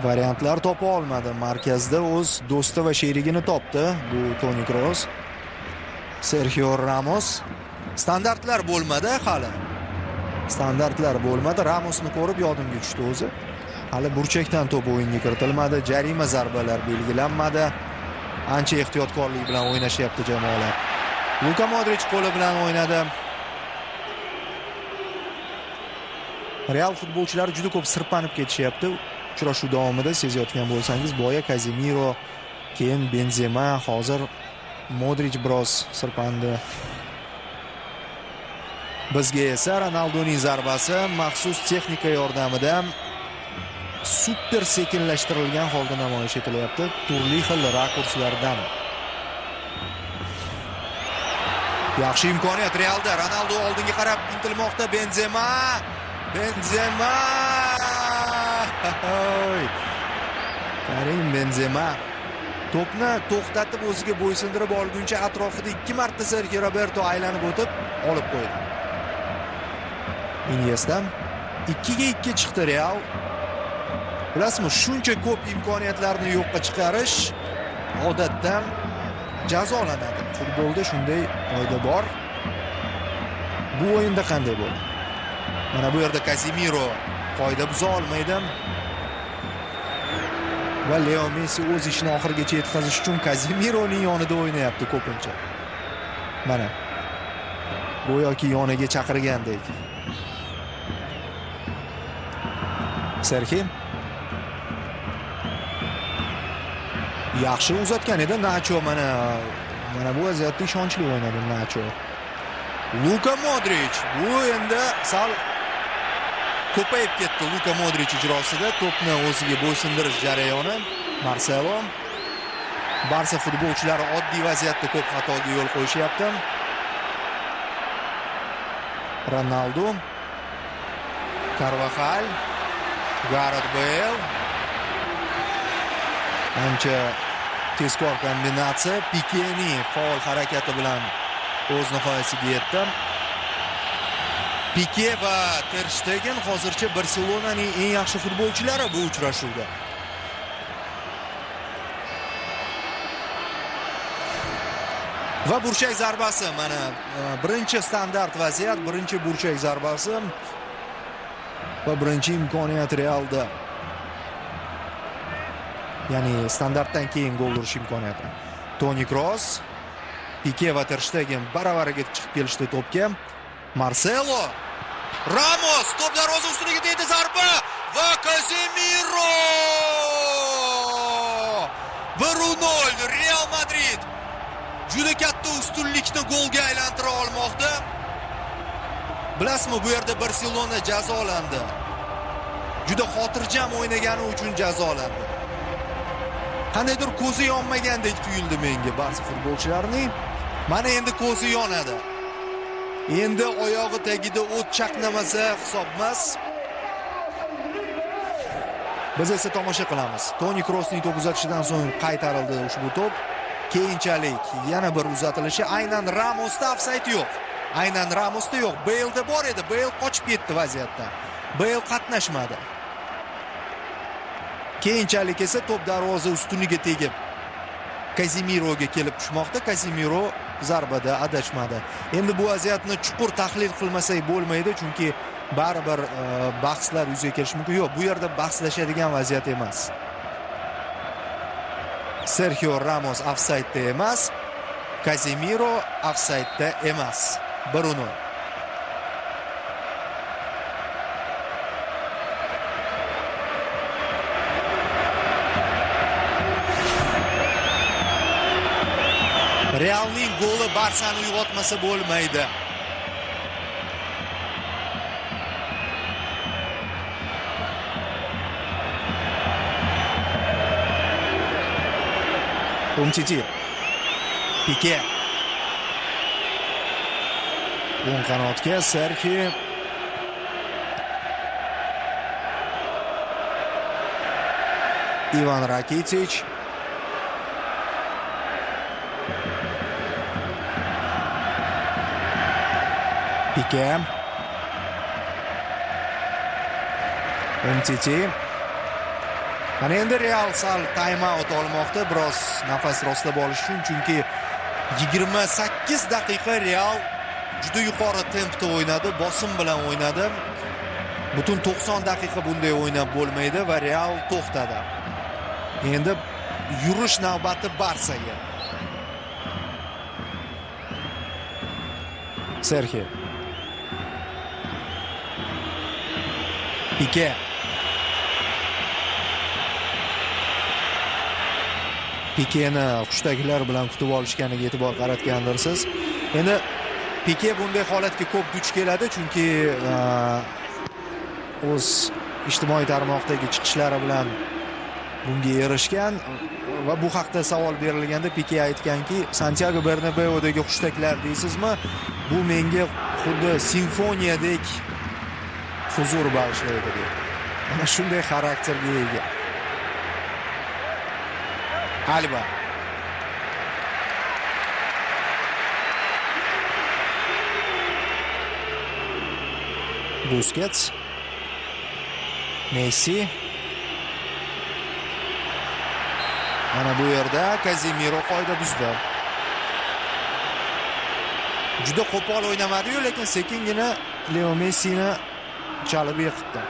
variantlar topa olmadi. Markazda o'z do'sti va sherigini topdi bu Toni Kroos. Sergio Ramos. Standartlar bo'lmadi hali. Standartlar bo'lmadi. Ramosni ko'rib yodimga tushdi o'zi. Hali burchakdan to'p o'yinga kiritilmadi. Jarima zarbalar belgilanmadi. Ancha ehtiyotkorlik bilan o'ynashyapti jamoalar. Luka Modric qo'li bilan o'ynadi. Real futbolchilari juda ko'p sirpanib ketishyapti. Uchrashuv davomida sezayotgan bo'lsangiz, boya Casemiro, keyin Benzema, hozir Modric biroz sirpandi. Bizga esa Ronaldoning zarbasi maxsus texnika yordamida super sekinlashtirilgan holda namoyish etilyapti, turli xil rakurslardan. Yaxshi imkoniyat Realda. Ronaldo oldinga qarab intilmoqda. Benzema. Karim Benzema to'pni to'xtatib o'ziga bo'ysundirib olguncha atrofida 2 marta Sergio Roberto aylanib o'tib olib qo'ydi. Iniesta 2ga 2 chiqdi Real. Bilasizmi, shuncha ko'p imkoniyatlarni yo'qqa chiqarish odatdan jazolanadi. Futbolda shunday qoida bor. Bu o'yinda qanday bo'ldi? Mana bu yerda Casemiro qoida buza olmaydi. Va Leo Messi o'z ishini oxirigacha yetkazish uchun Casemironing yonida o'ynayapti ko'pincha. Mana go'yoki yoniga chaqirgandek. Sergio yaxshi uzatgan edi Nacho. Mana bu vaziyatda ishonchli o'ynadi Nacho. Luka Modric bu endi sal ko'payib ketdi Luka Modric ijrosida to'pni o'ziga bo'ysundirish jarayoni. Marcelo. Barsa futbolchilari oddiy vaziyatda ko'p xatoga yo'l qo'yishyapti. Ronaldo, Carvajal, Gareth Bale. Ancha tezkor kombinatsiya. Pikening faol harakati bilan o'z nihoyasiga yetdi. Pike va Ter Stegen hozircha Barselonaning eng yaxshi futbolchilari bu uchrashuvda. Va burchak zarbasi, mana birinchi standart vaziyat, birinchi burchak zarbasi va birinchi imkoniyat Realda. Ya'ni standartdan keyin gol urish imkoniyati. Toni Kroos, Pike va Ter Stegen baravariga chiqib kelishdi to'pga. Marcelo, Ramos to'p darvoza ustiga tegdi, zarba va Casemiro 1-0. Real Madrid juda katta ustunlikni golga aylantira olmoqda. Bilasizmi, bu yerda Barselona jazolandi. Juda xotirjam o'ynagani uchun jazolandi. Qandaydir ko'zi yonmagandek tuyuldi menga Barsa futbolchilarining. Mana endi ko'zi yonadi. Endi oyog'i tagida o't chaqnamasa hisob emas. Biz esa tomosha qilamiz. Toni Kroosning to'p uzatishidan so'ng qaytarildi ushbu to'p. Keyinchalik yana bir uzatilishi. Aynan Ramosda ofsayd yo'q. Aynan Ramosda yo'q. Bale'da bor edi. Bale qochib ketdi vaziyatdan. Bale qatnashmadi. Keyinchalik esa to'p darvoza ustuniga tegib Casemiroga kelib tushmoqda. Casemiro zarbada adashmadi. Endi bu vaziyatni chuqur tahlil qilmasak bo'lmaydi, chunki baribir bahslar yuzaga kelishi mumkin. Yo'q, bu yerda bahslashadigan vaziyat emas. Sergio Ramos ofsaydda emas, Casemiro ofsaydda emas. 1-0. Realning goli Barsani uyg'otmasa bo'lmaydi. Umtiti. Pike. O'ng qanotga Serxi. Ivan Rakitic. Pike. Umtiti. Mana endi Real sal time-out olmoqda, biroz nafas rostlab olish uchun, chunki 28 daqiqa Real juda yuqori tempda o'ynadi, bosim bilan o'ynadi. Butun 90 daqiqa bunday o'ynab bo'lmaydi va Real to'xtadi. Endi yurish navbati Barsaga. Serxi. Pike. Pikeni qushdagilar bilan kutib olishganiga e'tibor qaratgandirsiz. Endi Pike bunday holatga ko'p duch keladi, chunki o'z ijtimoiy tarmoqdagi chiqishlari bilan bunga erishgan va bu haqda savol berilganda Pike aytganki, Santiago Bernabéudagi xushtaklar deysizmi? Bu menga xuddi simfoniyadek huzur bag'ishlaydi dedi. Ana shunday xarakterga ega. Alba. Busquets. Messi. Mana bu yerda Casemiro qoida buzdi. Juda qo'pol o'ynamadi-yu, lekin sekingina Leo Messini chalib yiqitdi.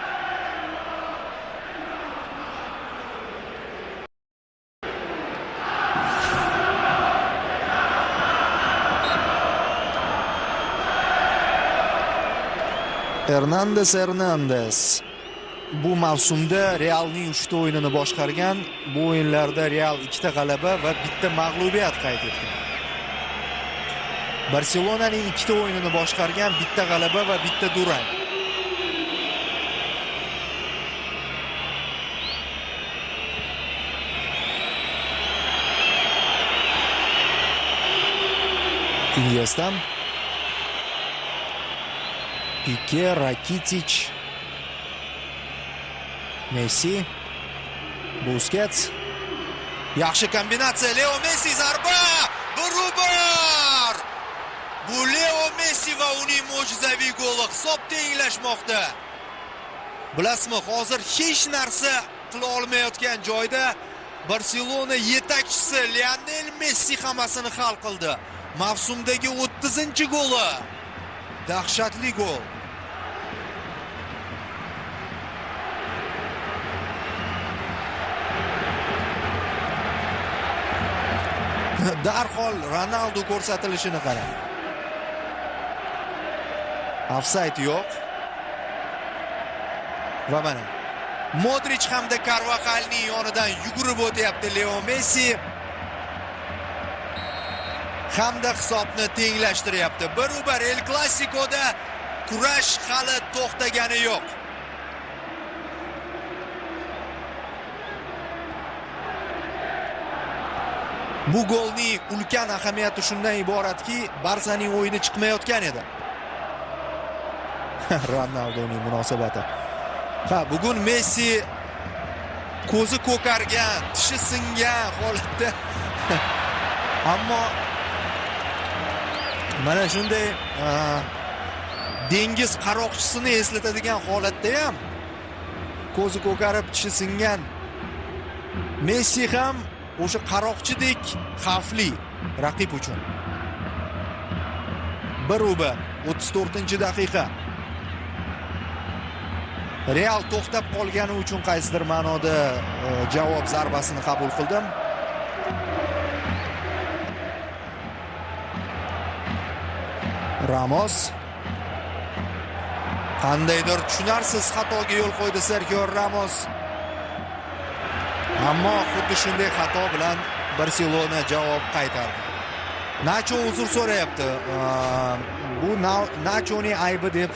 Hernandez bu mavsumda Realning 3 ta o'yinini boshqargan. Bu o'yinlarda Real 2 ta g'alaba va 1 ta mag'lubiyat qayd etgan. Barselonaning 2 ta o'yinini boshqargan, 1 ta g'alaba va 1 ta durang. Iniesta. Pike, Rakitic, Messi, Busquets. Yaxshi kombinatsiya, Leo Messi zarba! Barobar! Bu Leo Messi va uning mo'jizaviy goli hisob tenglashmoqda. Bilasizmi, hozir hech narsa qila olmayotgan joyda Barselona yetakchisi Lionel Messi hammasini hal qildi. Mavsumdagi 30-goli. Dahshatli gol. Darhol Ronaldo ko'rsatilishini qarang. Ofsayd yo'q. Va mana Modric hamda Carvajalning yonidan yugurib o'tyapti Leo Messi. Hamda hisobni tenglashtiryapti. 1-1 El Clasico'da kurash hali to'xtagani yo'q. Bu golning ulkan ahamiyati shundan iboratki, Barsaning o'yini chiqmayotgan edi. Ronaldoning munosabati. Bugun Messi ko'zi ko'kargan, tishi singan holatda. Ammo mana shunday dengiz qaroqchisini eslatadigan holatda ham ko'zi ko'karib, tishi singan Messi ham o'sha qaroqchidek xavfli raqib uchun. 1-1 34-daqiqa. Real to'xtab qolgani uchun qaysidir ma'noda javob zarbasini qabul qildim. Ramos qandaydir tushunarsiz xatoga yo'l qo'ydi Sergio Ramos. Ammo xuddi shunday xato bilan Barselona javob qaytardi. Nacho uzr so'rayapti. Bu Nachoning aybi deb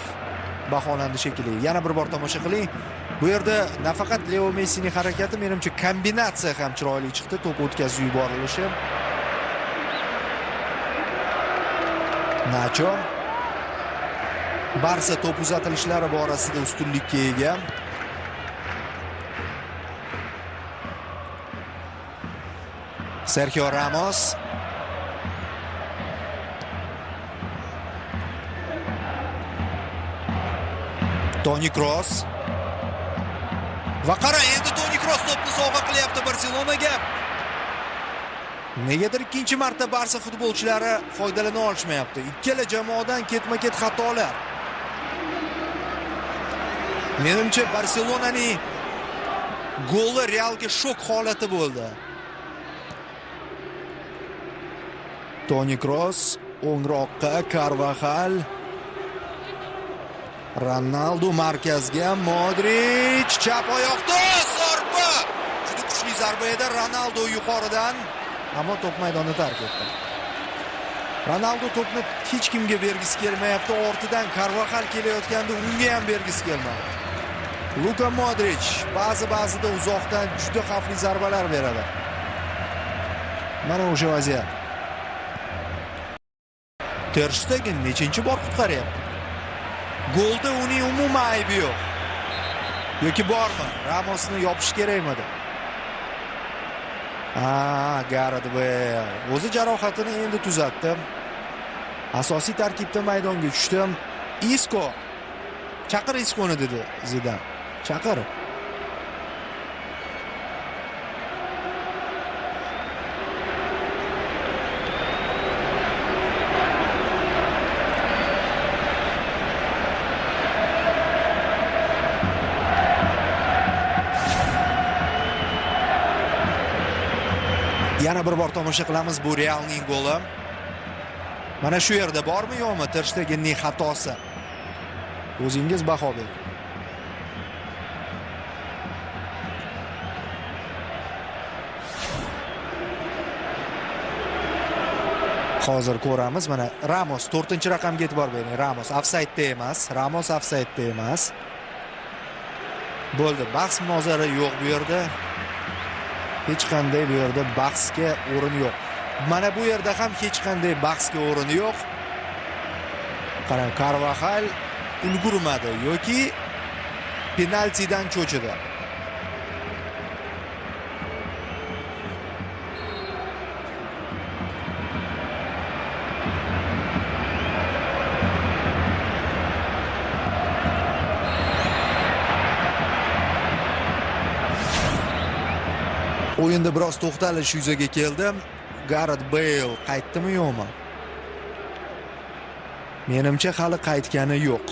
baholandi shekilli. Yana bir bor tomosha qiling. Bu yerda nafaqat Leo Messining harakati, menimcha kombinatsiya ham chiroyli chiqdi. To'p o'tkazib yuborilishi. Nacho Barsa to'p uzatilishlari borasida ustunlikka ega. Sergio Ramos Toni Kroos va qara, endi Toni Kroos to'pni sovg'a qilyapti Barselonaga. Negadir ikkinchi marta Barsa futbolchilari foydalana olishmayapti. Ikkala jamoadan ketma-ket xatolar. Menimcha Barselonaning goli Realga shok holati bo'ldi. Toni Kroos o'ngroqqa, Carvajal, Ronaldo markazga, Modric chap oyoqda zarba. Juda kuchli zarba edi Ronaldo yuqoridan, ammo to'p maydonni tark etdi. Ronaldo to'pni hech kimga bergisi kelmayapti. Ortidan Carvajal kelayotganda unga ham bergisi kelmadi. Luka Modric ba'zida uzoqdan juda xavfli zarbalar beradi. Mana o'sha vaziyat. Ter Stegen nechinchi bor qutqaryapti? Golda uning umuman aybi yo'q. Yoki bormi? Ramosni yopish kerakmidi? Gareth Bale o'zi jarohatini endi tuzatdi. Asosiy tarkibda maydonga tushdi. Isco. Chaqir Isconi dedi Zidan. Chaqir. Yana bir bor tomosha qilamiz bu Realning goli. Mana shu yerda bormi yo'qmi Ter Stegenning xatosi? O'zingiz baho bering. Hozir ko'ramiz. Mana Ramos 4-raqamga e'tibor bering. Ramos ofsaydda emas. Ramos ofsaydda emas. Bo'ldi. Bahs munozara yo'q bu yerda. Hech qanday bu yerda bahsga o'rin yo'q. Mana bu yerda ham hech qanday bahsga o'rin yo'q. Qarang, Carvajal ulgurmadi yoki penaltidan cho'chidi. O'yinda biroz to'xtalish yuzaga keldi. Gareth Bale qaytdimi yo'qmi? Menimcha hali qaytgani yo'q.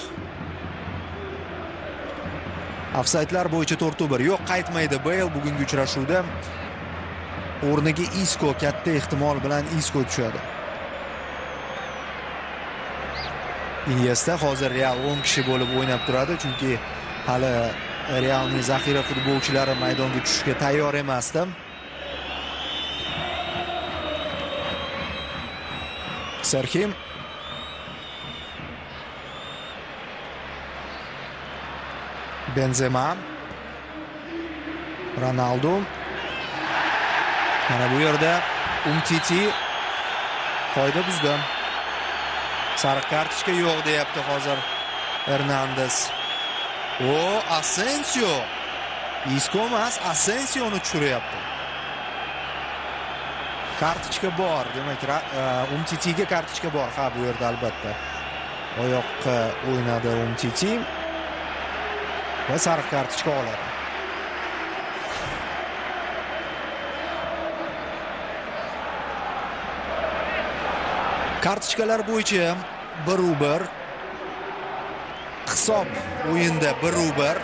Ofsaydlar bo'yicha 4-1. Yo'q, qaytmaydi Bale bugungi uchrashuvda. O'rniga Isco, katta ehtimol bilan Isco tushadi. Iniesta hozir Real 10 kishi bo'lib o'ynab turadi, chunki hali Realning zaxira futbolchilari maydonga tushishga tayyor emasdi. Serhim Benzema, Ronaldo. Mana bu yerda Umtiti qoida buzdi. Sariq kartochka yo'q deyapti hozir Hernandez. Asensio. Isco emas, Asensioni tushiryapti. Kartochka bor, demak Umtitiga kartochka bor. Ha, bu yerda albatta. Oyoqqa o'ynadi Umtiti va sariq kartochka oladi. Kartochkalar bo'yicha 1-1. Hisob o'yinda 1-1.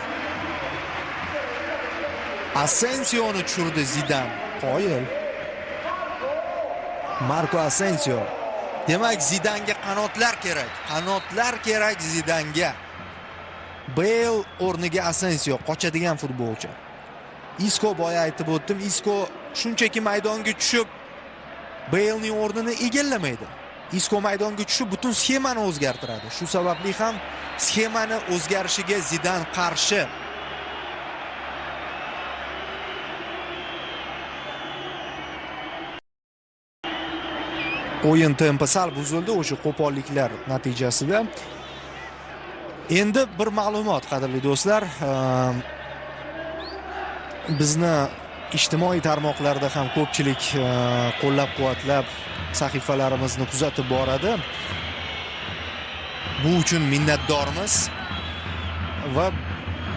Asensioni tushirdi Zidan. Qoyil. Marko Asensio. Demak, Zidanga qanotlar kerak. Qanotlar kerak Zidanga. Bale o'rniga Asensio qochadigan futbolchi. Isco boya aytib o'tdim. Isco shunchaki maydonga tushib Balening o'rnini egallamaydi. Isco maydonga tushib butun sxemani o'zgartiradi. Shu sababli ham sxemani o'zgarishiga Zidan qarshi. O'yin tempi sal buzildi o'sha qo'polliklar natijasida. Endi bir ma'lumot, qadrli do'stlar, bizni ijtimoiy tarmoqlarda ham ko'pchilik qo'llab-quvvatlab sahifalarimizni kuzatib boradi. Bu uchun minnatdormiz va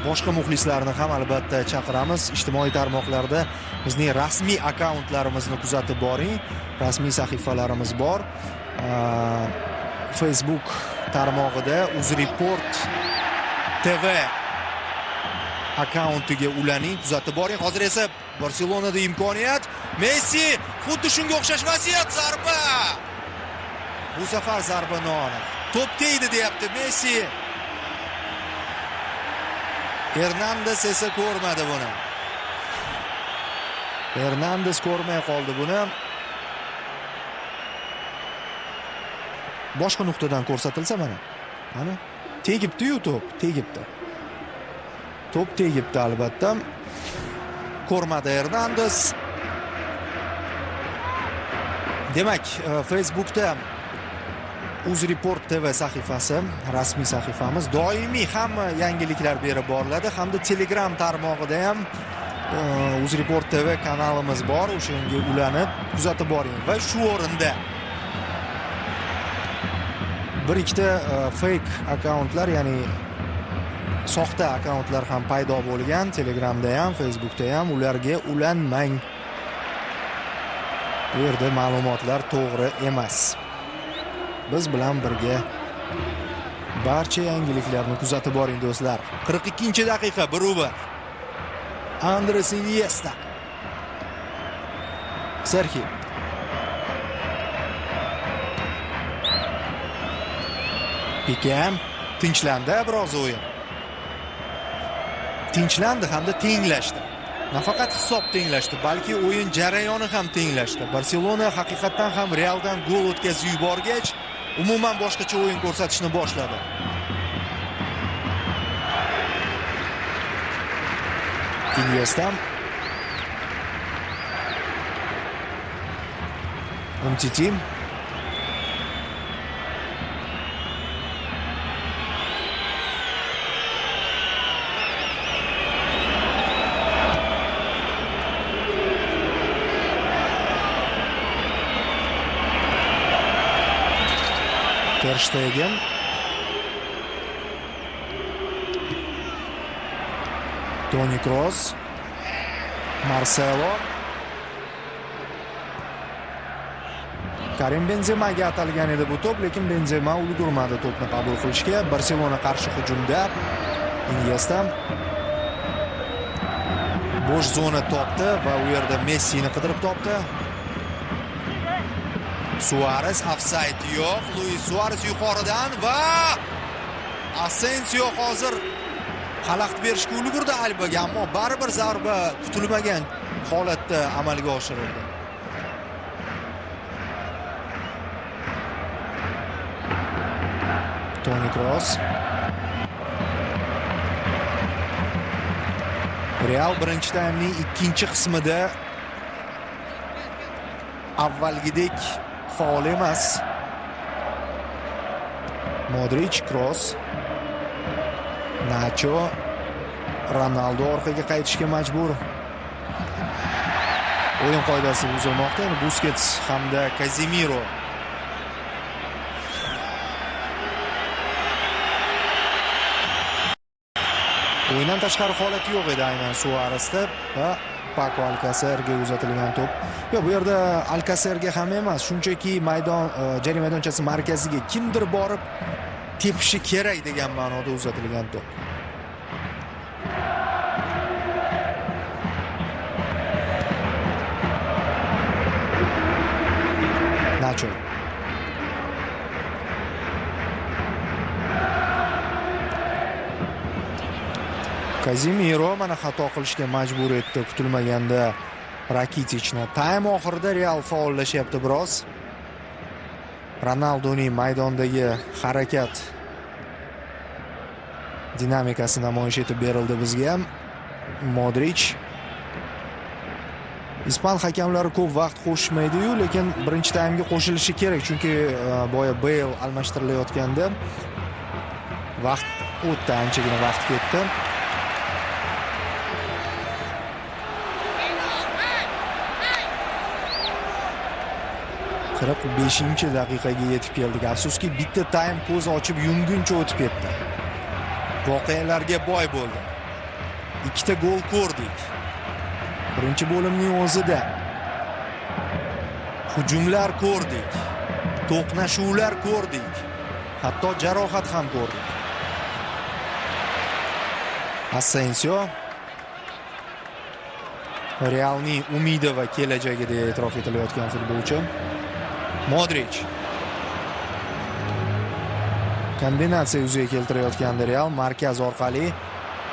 boshqa muxlislarni ham albatta chaqiramiz. Ijtimoiy tarmoqlarda bizning rasmiy akkauntlarimizni kuzatib boring. Rasmiy sahifalarimiz bor. Facebook tarmog'ida UzReport TV akkauntiga ulaning, kuzatib boring. Hozir esa Barselonada imkoniyat. Messi xuddi shunga o'xshash vaziyat, zarba. Bu safar zarba noaniq. To'p tegdi deyapti Messi. Hernandez esa ko'rmadi buni. Hernandez ko'rmay qoldi buni. Boshqa nuqtadan ko'rsatilsa mana. Mana tegibdi-yu to'p, tegibdi. To'p tegibdi albatta. Ko'rmadi Hernandez. Demak, Facebookda UzReport TV sahifasi, rasmiy sahifamiz, doimiy hamma yangiliklar berib boriladi. Hamda Telegram tarmog'ida ham UzReport TV kanalimiz bor. O'shanga ulanib kuzatib boring. Va shu o'rinda bir ikkita fake akkauntlar, ya'ni soxta akkauntlar ham paydo bo'lgan. Telegramda ham, Facebookda ham. Ularga ulanmang. Bu yerda ma'lumotlar to'g'ri emas. Biz bilan birga barcha yangiliklarni kuzatib boring do'stlar. 42-daqiqa 1-1. Andres Iniesta. Serxi. Pikem tinchlandi biroz o'yin. Tinchlandi hamda tenglashdi. Nafaqat hisob tenglashdi, balki o'yin jarayoni ham tenglashdi. Barselona haqiqatan ham Realdan gol o'tkazib yuborgach, umuman boshqacha o'yin ko'rsatishni boshladi. Iniesta. Umtiti. Ter Stegen. Toni Kroos. Marcelo. Karim Benzemaga atalgan edi bu to'p, lekin Benzema ulgurmadi to'pni qabul qilishga. Barselona qarshi hujumda Iniesta bo'sh zona topdi va u yerda Messini qidirib topdi. Suarez, offside yo'q. Luis Suarez yuqoridan va Asensio hozir xalaqit berishga ulgurdi Albaga, ammo baribir zarba kutilmagan holatda amalga oshirildi. Toni Kroos. Real birinchi taymning ikkinchi qismida avvalgidek faol emas. Modric, Kroos, Nacho, Ronaldo orqaga qaytishga majbur. O'yin qoidasi buzilmoqda. Busquets hamda Casemiro o'yindan tashqari holati yo'q edi aynan Suarezda va Paco Alcacerga uzatilgan to'p. Yo'q, bu yerda Alcacerga ham emas, shunchaki maydon jarima maydonchasi markaziga kimdir borib tepishi kerak degan ma'noda uzatilgan to'p. Nacho. Kazemiro mana xato qilishga majbur etdi kutilmaganda Rakitichni. Taym oxirida Real faollashyapti biroz. Ronaldoning maydondagi harakat dinamikasi namoyish etib berildi bizga ham. Modric. Ispan hakamlari ko'p vaqt qo'shishmaydi-yu, lekin birinchi taymga qo'shilishi kerak, chunki boya Bale almashtirilayotganda vaqt o'tdi, anchagina vaqt ketdi. Qirq 5-daqiqaga yetib keldik. Afsuski bitta taym ko'z ochib yumguncha o'tib ketdi. Voqealarga boy bo'ldi. Ikkita gol ko'rdik. Birinchi bo'limning o'zida hujumlar ko'rdik. To'qnashuvlar ko'rdik. Hatto jarohat ham ko'rdik. Asensio Realning umidi va kelajagi deb e'tirof etilayotgan futbolchi. Modric kombinatsiya yuzaga keltirayotgandi Real markaz orqali.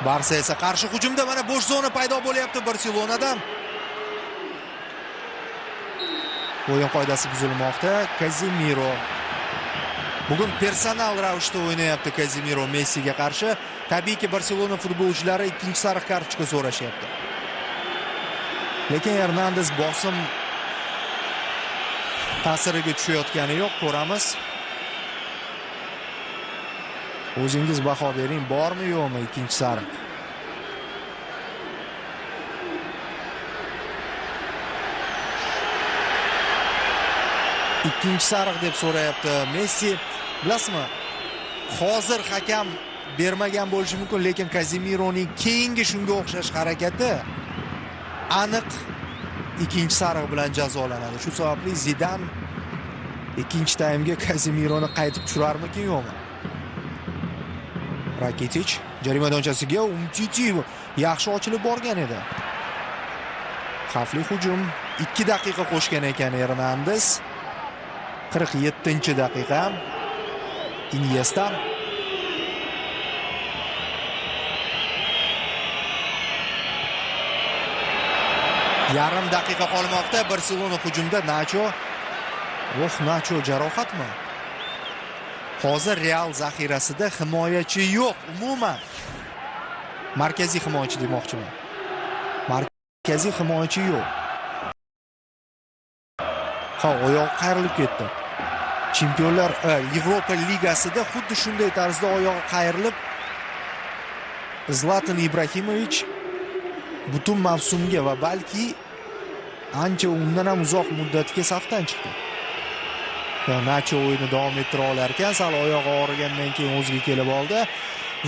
Barsa esa qarshi hujumda mana bo'sh zona paydo bo'lyapti Barselonadan. O'yin qoidasi buzilmoqda. Kazemiro bugun personal ravishda o'ynayapti. Kazemiro Messiga qarshi. Tabiiyki Barselona futbolchilari ikkinchi sariq kartochka so'rashyapti. Lekin Hernandez bosim ta'siriga tushayotgani yo'q, ko'ramiz. O'zingiz baho bering, bormi yo'qmi ikkinchi sariq? Ikkinchi sariq deb so'rayapti Messi. Bilasizmi? Hozir hakam bermagan bo'lishi mumkin, lekin Kazemironing keyingi shunga o'xshash harakati aniq ikkinchi sariq bilan jazolanadi. Shu sababli Zidan ikkinchi taymga Kazemironi qaytib tushirarmikin yo'qmi? Rakitich jarima maydonchasiga Umtiti yaxshi ochilib borgan edi. Xavfli hujum 2 daqiqa qo'shgan ekan Hernandez. 47-daqiqa. Iniesta yarim daqiqa qolmoqda. Barselona hujumda Nacho. Nacho jarohatmi? Hozir Real zaxirasida himoyachi yo'q umuman. Markaziy himoyachi demoqchiman. Markaziy himoyachi yo'q. Oyoq qayrilib ketdi. Chempionlar Yevropa ligasida xuddi shunday tarzda oyog'i qayrilib Zlatan Ibrahimovich butun mavsumga va balki ancha undan ham uzoq muddatga safdan chiqdi. Nacho o'yini davom ettira olar ekan, sal oyog'i og'rigandan keyin o'ziga kelib oldi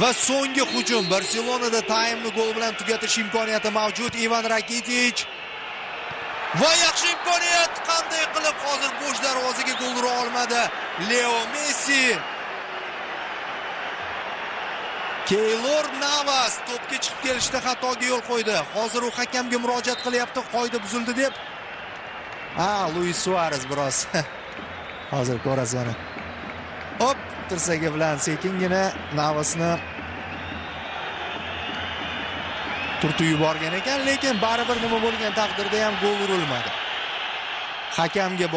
va so'nggi hujum. Barselonada taymni gol bilan tugatish imkoniyati mavjud. Ivan Rakitich va yaxshi imkoniyat, qanday qilib hozir bo'sh darvozaga gol ura olmadi Leo Messi. Keylor Navas to'pga chiqib kelishda xatoga yo'l qo'ydi. Hozir u hakamga murojaat qilyapti, qoida buzildi deb. Luis Suarez biroz hozir ko'rasiz mana. Hop, tirsagi bilan sekingina Navasni turtib yuborgan ekan, lekin baribir nima bo'lgan taqdirda ham gol urilmadi. Hakamga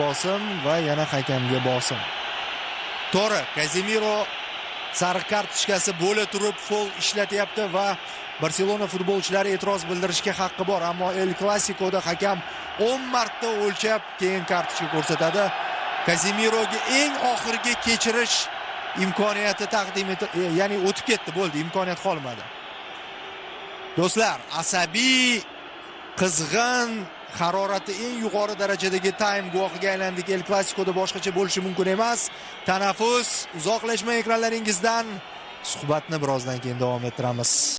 bosim va yana hakamga bosim. To'g'ri, Kazemiro sariq kartochkasi bo'la turib foul ishlatyapti va Barselona futbolchilari e'tiroz bildirishga haqqi bor, ammo El Clasicoda hakam 10 marta o'lchab keyin kartochka ko'rsatadi. Kazemiroga eng oxirgi kechirish imkoniyati taqdim etib, ya'ni o'tib ketdi, bo'ldi, imkoniyat qolmadi. Do'stlar, asabiy, qizg'in, harorati eng yuqori darajadagi taym guvohiga aylandik. El Clasicoda boshqacha bo'lishi mumkin emas. Tanaffus, uzoqlashmang ekranlaringizdan. Suhbatni birozdan keyin davom ettiramiz.